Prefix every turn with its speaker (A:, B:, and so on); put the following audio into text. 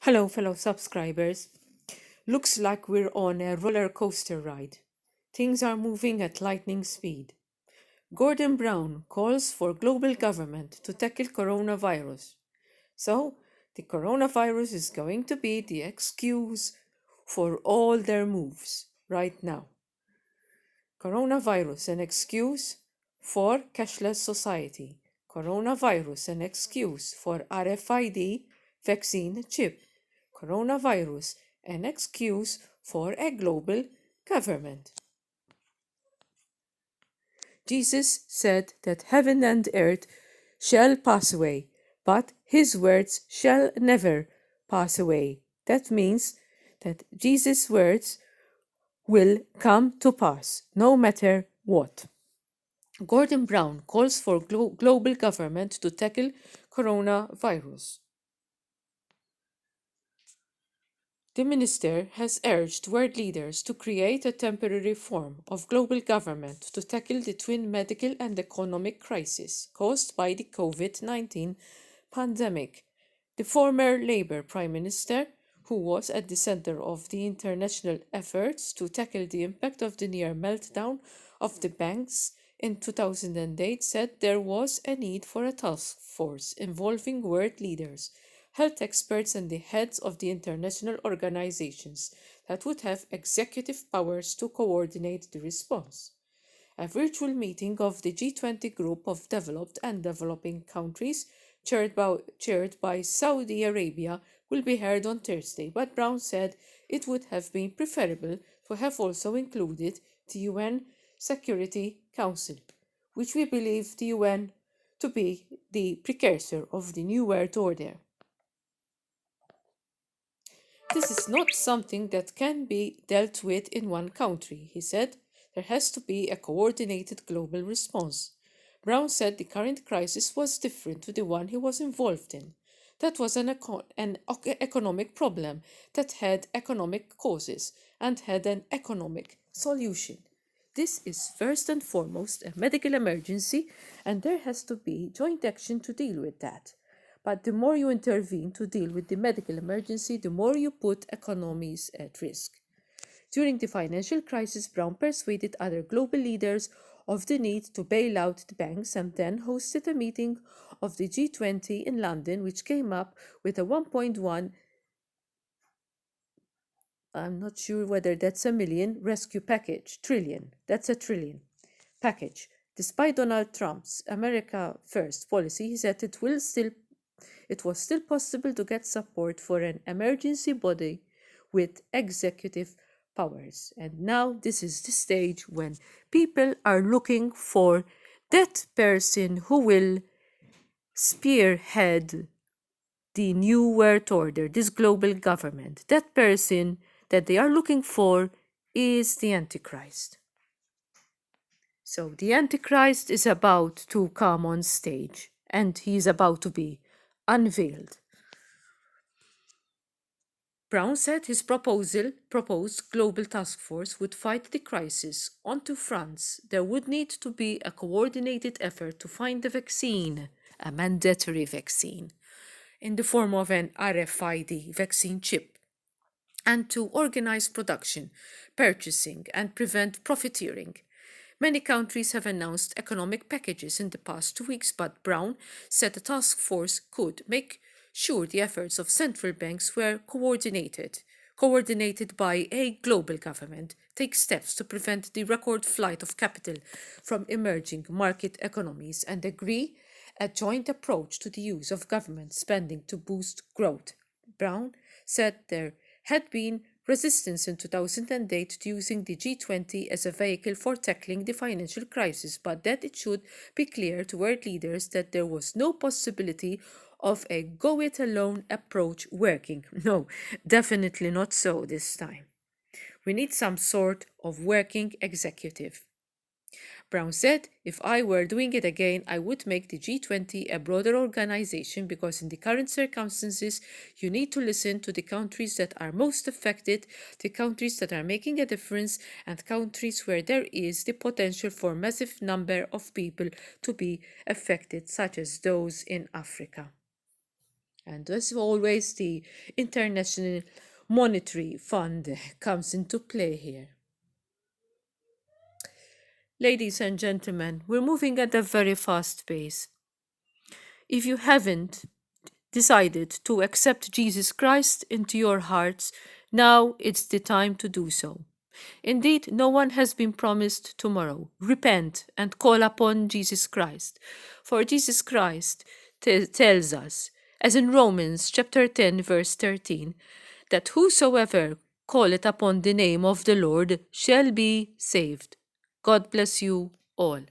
A: Hello, fellow subscribers. Looks like we're on a roller coaster ride. Things are moving at lightning speed. Gordon Brown calls for global government to tackle coronavirus. So, the coronavirus is going to be the excuse for all their moves right now. Coronavirus, an excuse for cashless society. Coronavirus, an excuse for RFID vaccine chip. Coronavirus, an excuse for a global government. Jesus said that heaven and earth shall pass away, but his words shall never pass away. That means that Jesus' words will come to pass no matter what. Gordon Brown calls for global government to tackle coronavirus. The minister has urged world leaders to create a temporary form of global government to tackle the twin medical and economic crisis caused by the COVID-19 pandemic. The former Labour Prime Minister, who was at the center of the international efforts to tackle the impact of the near meltdown of the banks in 2008, said there was a need for a task force involving world leaders, health experts, and the heads of the international organizations that would have executive powers to coordinate the response. A virtual meeting of the G20 group of developed and developing countries, chaired by Saudi Arabia, will be held on Thursday, but Brown said it would have been preferable to have also included the UN Security Council, which we believe the UN to be the precursor of the New World Order. This is not something that can be dealt with in one country, he said. There has to be a coordinated global response. Brown said the current crisis was different to the one he was involved in. That was an economic problem that had economic causes and had an economic solution. This is first and foremost a medical emergency, and there has to be joint action to deal with that. But the more you intervene to deal with the medical emergency, the more you put economies at risk. During the financial crisis, Brown persuaded other global leaders of the need to bail out the banks and then hosted a meeting of the G20 in London, which came up with a 1.1, I'm not sure whether that's a million, rescue package. Trillion. That's a trillion package. Despite Donald Trump's America First policy, he said it was still possible to get support for an emergency body with executive powers. And now this is the stage when people are looking for that person who will spearhead the new world order, this global government. That person that they are looking for is the Antichrist. So the Antichrist is about to come on stage and he is about to be unveiled. Brown said his proposed global task force would fight the crisis on two fronts. There would need to be a coordinated effort to find a vaccine, a mandatory vaccine, in the form of an RFID vaccine chip, and to organize production, purchasing, and prevent profiteering. Many countries have announced economic packages in the past 2 weeks, but Brown said the task force could make sure the efforts of central banks were coordinated by a global government, take steps to prevent the record flight of capital from emerging market economies, and agree a joint approach to the use of government spending to boost growth. Brown said there had been resistance in 2008 to using the G20 as a vehicle for tackling the financial crisis, but that it should be clear to world leaders that there was no possibility of a go it alone approach working. No, definitely not so this time. We need some sort of working executive. Brown said, if I were doing it again, I would make the G20 a broader organization because in the current circumstances, you need to listen to the countries that are most affected, the countries that are making a difference, and countries where there is the potential for massive number of people to be affected, such as those in Africa. And as always, the International Monetary Fund comes into play here. Ladies and gentlemen, we're moving at a very fast pace. If you haven't decided to accept Jesus Christ into your hearts, now it's the time to do so. Indeed, no one has been promised tomorrow. Repent and call upon Jesus Christ. For Jesus Christ tells us, as in Romans chapter 10, verse 13, that whosoever calleth upon the name of the Lord shall be saved. God bless you all.